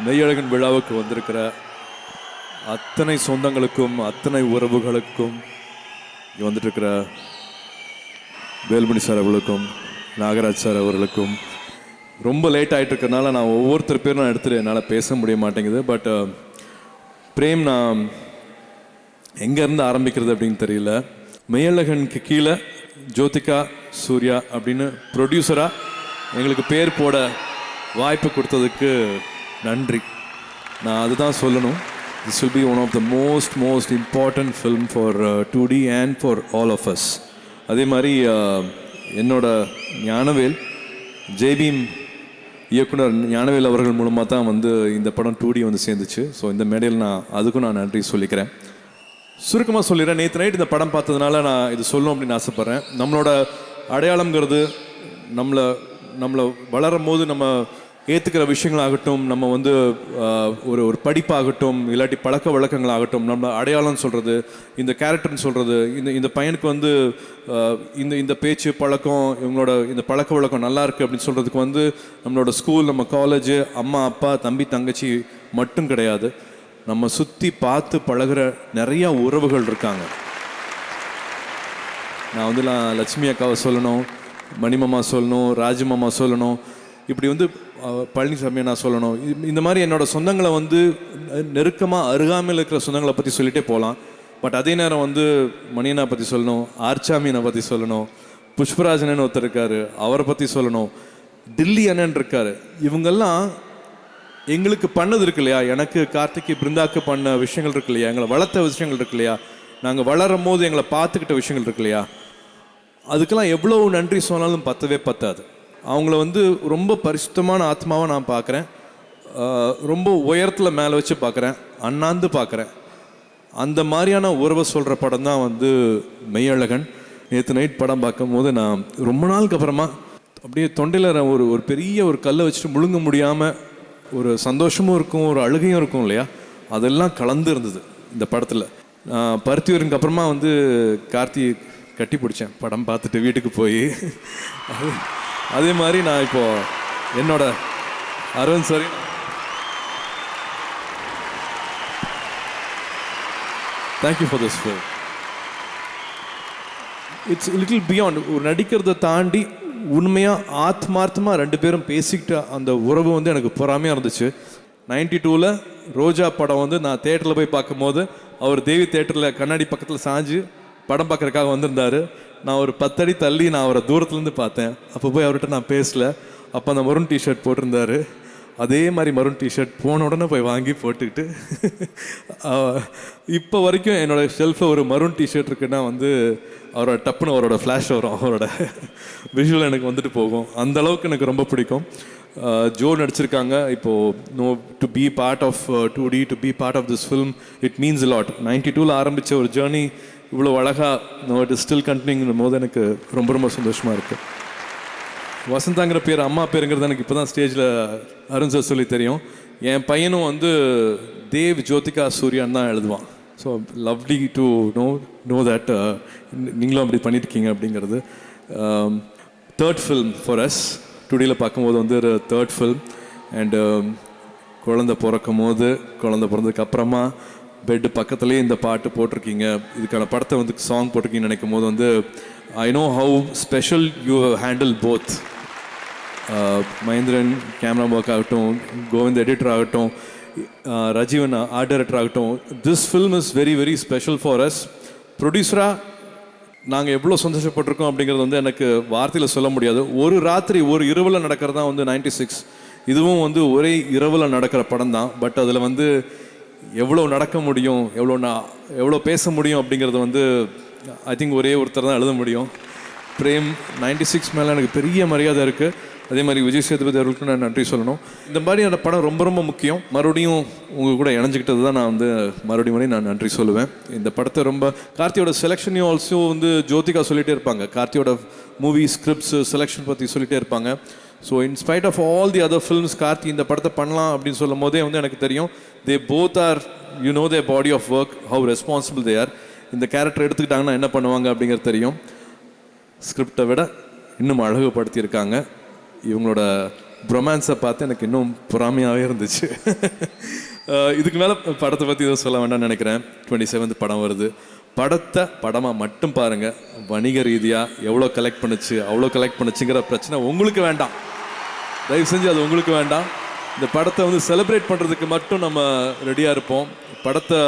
மெய்யழகன் விழாவுக்கு வந்திருக்கிற அத்தனை சொந்தங்களுக்கும் அத்தனை உறவுகளுக்கும் இங்கே வந்துட்டு இருக்கிற வேல்மணி சார் அவர்களுக்கும் நாகராஜ் சார் அவர்களுக்கும் ரொம்ப லேட் ஆகிட்டு இருக்கிறதுனால நான் ஒவ்வொருத்தர் பேரும் நான் எடுத்துகிட்டு என்னால் பேச முடிய மாட்டேங்குது. பட் பிரேம், நான் எங்கேருந்து ஆரம்பிக்கிறது அப்படின்னு தெரியல. மெய்யழகனுக்கு கீழே ஜோதிகா சூர்யா அப்படின்னு ப்ரொடியூசராக எங்களுக்கு பேர் போட வாய்ப்பு கொடுத்ததுக்கு நன்றி. நான் அதுதான் சொல்லணும். This will be one of the most important film for 2D and for all of us. அதே மாதிரி என்னோட ஞானவேல், ஜேபீம் இயக்குனர் ஞானவேல் அவர்கள் மூலமாக தான் வந்து இந்த படம் 2D வந்து சேர்ந்துச்சு. ஸோ இந்த மேடையில் அதுக்கும் நான் நன்றி சொல்லிக்கிறேன். சுருக்கமாக சொல்லிடுறேன். நேற்று நைட் இந்த படம் பார்த்ததுனால நான் இது சொல்லணும் அப்படின்னு ஆசைப்பட்றேன். நம்மளோட அடையாளங்கிறது நம்மளை வளரும் போது நம்ம ஏற்றுக்கிற விஷயங்களாகட்டும், நம்ம வந்து ஒரு படிப்பாகட்டும், இல்லாட்டி பழக்க வழக்கங்களாகட்டும், நம்ம அடையாளம் சொல்கிறது, இந்த கேரக்டர்னு சொல்கிறது, இந்த பையனுக்கு வந்து இந்த பேச்சு பழக்கம், இவங்களோட இந்த பழக்க வழக்கம் நல்லா இருக்குது அப்படின்னு சொல்கிறதுக்கு வந்து நம்மளோட ஸ்கூல், நம்ம காலேஜு, அம்மா அப்பா தம்பி தங்கச்சி மட்டும் கிடையாது. நம்ம சுற்றி பார்த்து பழகிற நிறையா உறவுகள் இருக்காங்க. நான் வந்து லட்சுமி அக்காவை சொல்லணும், மணிமாமா சொல்லணும், ராஜமாமா சொல்லணும், இப்படி வந்து பழனிசாமியை நான் சொல்லணும். இந்த மாதிரி என்னோடய சொந்தங்களை வந்து நெருக்கமாக அருகாமையில் இருக்கிற சொந்தங்களை பற்றி சொல்லிகிட்டே போகலாம். பட் அதே நேரம் வந்து மணியனை பற்றி சொல்லணும், ஆர்ச்சாமியனை பற்றி சொல்லணும், புஷ்பராஜனன்னு ஒருத்தர் இருக்கார், அவரை பற்றி சொல்லணும், டில்லி அண்ணன் இருக்கார். இவங்கெல்லாம் எங்களுக்கு பண்ணது இருக்கு இல்லையா, எனக்கு கார்த்திகை பிருந்தாக்கு பண்ண விஷயங்கள் இருக்கு இல்லையா, எங்களை வளர்த்த விஷயங்கள் இருக்கு இல்லையா, நாங்கள் வளரும் போது எங்களை பார்த்துக்கிட்ட விஷயங்கள் இருக்கு இல்லையா, அதுக்கெல்லாம் எவ்வளோ நன்றி சொன்னாலும் பத்தவே பத்தாது. அவங்கள வந்து ரொம்ப பரிசுத்தமான ஆத்மாவை நான் பார்க்குறேன். ரொம்ப உயரத்தில் மேலே வச்சு பார்க்குறேன், அண்ணாந்து பார்க்குறேன். அந்த மாதிரியான உறவை சொல்கிற படம் தான் வந்து மெய்யழகன். நேற்று நைட் படம் பார்க்கும் போது நான் ரொம்ப நாளுக்கு அப்புறமா அப்படியே தொண்டையில் ஒரு பெரிய ஒரு கல்லை வச்சுட்டு முழுங்க முடியாமல் ஒரு சந்தோஷமும் இருக்கும், ஒரு அழுகையும் இருக்கும் இல்லையா, அதெல்லாம் கலந்து இருந்தது இந்த படத்தில். பருத்தியூருக்கு அப்புறமா வந்து கார்த்தி கட்டி பிடிச்சேன் படம் பார்த்துட்டு வீட்டுக்கு போய். அதே மாதிரி நான் இப்போது என்னோட அரவிந்த் சாரி, thank you for this film. It's little beyond. ஒரு நடிக்கிறத தாண்டி உண்மையாக ஆத்மார்த்தமாக ரெண்டு பேரும் பேசிக்கிட்ட அந்த உறவு வந்து எனக்கு பொறாமையாக இருந்துச்சு. 92 ரோஜா படம் வந்து நான் தேட்டரில் போய் பார்க்கும்போது அவர் தேவி தேட்டரில் கண்ணாடி பக்கத்தில் சாஞ்சு படம் பார்க்குறதுக்காக வந்திருந்தார். நான் ஒரு 10 அடி தள்ளி நான் அவரை தூரத்துலேருந்து பார்த்தேன். அப்போ போய் அவர்கிட்ட நான் பேசலை. அப்போ அந்த மரூன் டிஷர்ட் போட்டிருந்தார். அதே மாதிரி மரூன் டிஷர்ட் போன உடனே போய் வாங்கி போட்டுக்கிட்டு இப்போ வரைக்கும் என்னோடய ஷெல்ஃபில் ஒரு மரூன் டிஷர்ட் இருக்குன்னா வந்து அவரோட டப்புன்னு அவரோட ஃப்ளாஷ் வரும், அவரோட விஷுவல் எனக்கு வந்துட்டு போகும். அந்த அளவுக்கு எனக்கு ரொம்ப பிடிக்கும். ஜோ நடிச்சிருக்காங்க. இப்போது to be part of 2D, to be part of this film, it means a lot. 92 ஆரம்பித்த ஒரு ஜேர்னி இவ்வளோ அழகாக இட் இஸ் ஸ்டில் கண்டினியூங்கும் போது எனக்கு ரொம்ப சந்தோஷமாக இருக்குது. வசந்தாங்கிற பேர் அம்மா பேருங்கிறது எனக்கு இப்போ தான் ஸ்டேஜில் அருண் சார் சொல்லி தெரியும். என் பையனும் வந்து தேவ் ஜோதிகா சூர்யான்னு தான் எழுதுவான். So lovely to know that நீங்களும் அப்படி பண்ணியிருக்கீங்க அப்படிங்கிறது. Third film for us. 2Dயில் பார்க்கும்போது வந்து ஒரு தேர்ட் ஃபில்ம். அண்டு குழந்தை பிறந்ததுக்கு அப்புறமா பெட்டு பக்கத்துலேயே இந்த பாட்டு போட்டிருக்கீங்க. இதுக்கான படத்தை வந்து சாங் போட்டிருக்கீங்கன்னு நினைக்கும் போது வந்து I know how special you handle both. Mahendran camera work ஆகட்டும், கோவிந்த் எடிட்டர் ஆகட்டும், ரஜீவன் ஆர்ட் டைரக்டர் ஆகட்டும், this film is very special for us. ப்ரொடியூசராக நாங்கள் எவ்வளோ சந்தோஷப்பட்டிருக்கோம் அப்படிங்கிறது வந்து எனக்கு வார்த்தையில் சொல்ல முடியாது. ஒரு ராத்திரி ஒரு இரவில் நடக்கிறது தான் வந்து 96. இதுவும் வந்து ஒரே இரவில் நடக்கிற படம் தான். பட் அதில் வந்து எவ்வளோ நடக்க முடியும், எவ்வளோ பேச முடியும் அப்படிங்கிறது வந்து ஐ திங்க் ஒரே ஒருத்தர் தான் எழுத முடியும். பிரேம் 96 மேலே எனக்கு பெரிய மரியாதை இருக்குது. அதே மாதிரி விஜய் சேதுபதி அவர்களுக்கு நான் நன்றி சொல்லணும். இந்த மாதிரி அந்த படம் ரொம்ப முக்கியம். மறுபடியும் உங்கள் கூட இணைஞ்சிக்கிட்டது தான் நான் வந்து மறுபடியும் நான் நன்றி சொல்லுவேன். இந்த படத்தை கார்த்தியோட செலெக்ஷனையும் ஆல்சோ வந்து ஜோதிகா சொல்லிகிட்டே இருப்பாங்க. கார்த்தியோட மூவி ஸ்கிரிப்ட்ஸு செலெக்ஷன் பற்றி சொல்லிகிட்டே இருப்பாங்க. So in spite of all the other films Karthi இந்த படத்தை பண்ணலாம் அப்படின்னு சொல்லும் போதே வந்து எனக்கு தெரியும் they both are their body of work, how responsible they are. இந்த கேரக்டர் எடுத்துக்கிட்டாங்கன்னா என்ன பண்ணுவாங்க அப்படிங்கிறது தெரியும். ஸ்கிரிப்டை விட இன்னும் அழகுபடுத்தியிருக்காங்க. இவங்களோட ரொமான்ஸை பார்த்து எனக்கு இன்னும் பொறாமையாகவே இருந்துச்சு. இதுக்கு மேலே படத்தை பற்றி எதுவும் சொல்ல வேண்டாம்னு நினைக்கிறேன். 27th படம் வருது. படத்தை படமாக மட்டும் பாருங்கள். வணிக ரீதியாக எவ்வளோ கலெக்ட் பண்ணுச்சு அவ்வளோ கலெக்ட் பண்ணுச்சுங்கிற பிரச்சனை உங்களுக்கு வேண்டாம். தயவு செஞ்சு அது உங்களுக்கு வேண்டாம். இந்த படத்தை வந்து செலிப்ரேட் பண்ணுறதுக்கு மட்டும் நம்ம ரெடியாக இருப்போம். படத்தை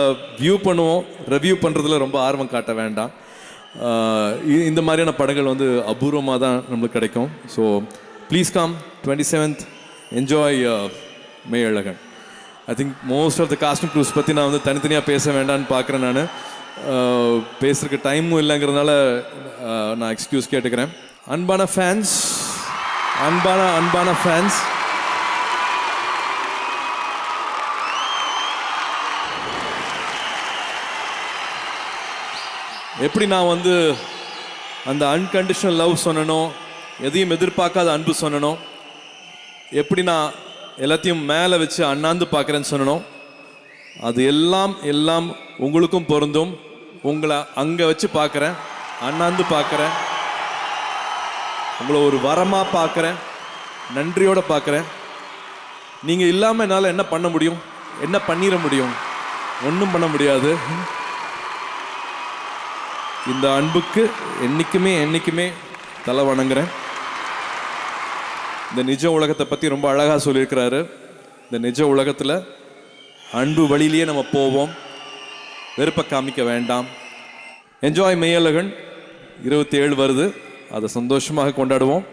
வியூ பண்ணுவோம், ரிவ்யூ பண்ணுறதுல ரொம்ப ஆர்வம் காட்ட வேண்டாம். இந்த மாதிரியான படங்கள் வந்து அபூர்வமாக தான் நம்மளுக்கு கிடைக்கும். So please come 27th, enjoy Meiyazhagan. I think most of the cast and crews பற்றி நான் வந்து தனித்தனியாக பேச வேண்டான்னு பார்க்குறேன். நான் பேசுறதுக்கு டைமும் இல்லைங்கிறதுனால நான் எக்ஸ்கியூஸ் கேட்டுக்கிறேன். அன்பான ஃபேன்ஸ், அன்பான ஃபேன்ஸ், எப்படி நான் வந்து அந்த அன்கண்டிஷனல் லவ் சொன்னனோ, எதையும் எதிர்பார்க்காத அன்பு சொன்னனோ, எப்படி நான் எல்லாத்தையும் மேலே வச்சு அண்ணாந்து பார்க்குறேன்னு சொன்னனோ, அது எல்லாம் உங்களுக்கும் பொருந்தும். உங்களை அங்கே வச்சு பார்க்குறேன், அண்ணாந்து பார்க்குறேன், உங்களை ஒரு வரமாக பார்க்குறேன், நன்றியோடு பார்க்குறேன். நீங்கள் இல்லாமல் என்னால் என்ன பண்ண முடியும்? என்ன பண்ணிட முடியும்? ஒன்றும் பண்ண முடியாது. இந்த அன்புக்கு என்றைக்குமே தலை வணங்குறேன். இந்த நிஜ உலகத்தை பற்றி ரொம்ப அழகாக சொல்லியிருக்கிறாரு. இந்த நிஜ உலகத்தில் அன்பு வழியிலேயே நம்ம போவோம், வெறுப்பை காமிக்க வேண்டாம். என்ஜாய் மெய்யழகன் 27 வருது, அதை சந்தோஷமாக கொண்டாடுவோம்.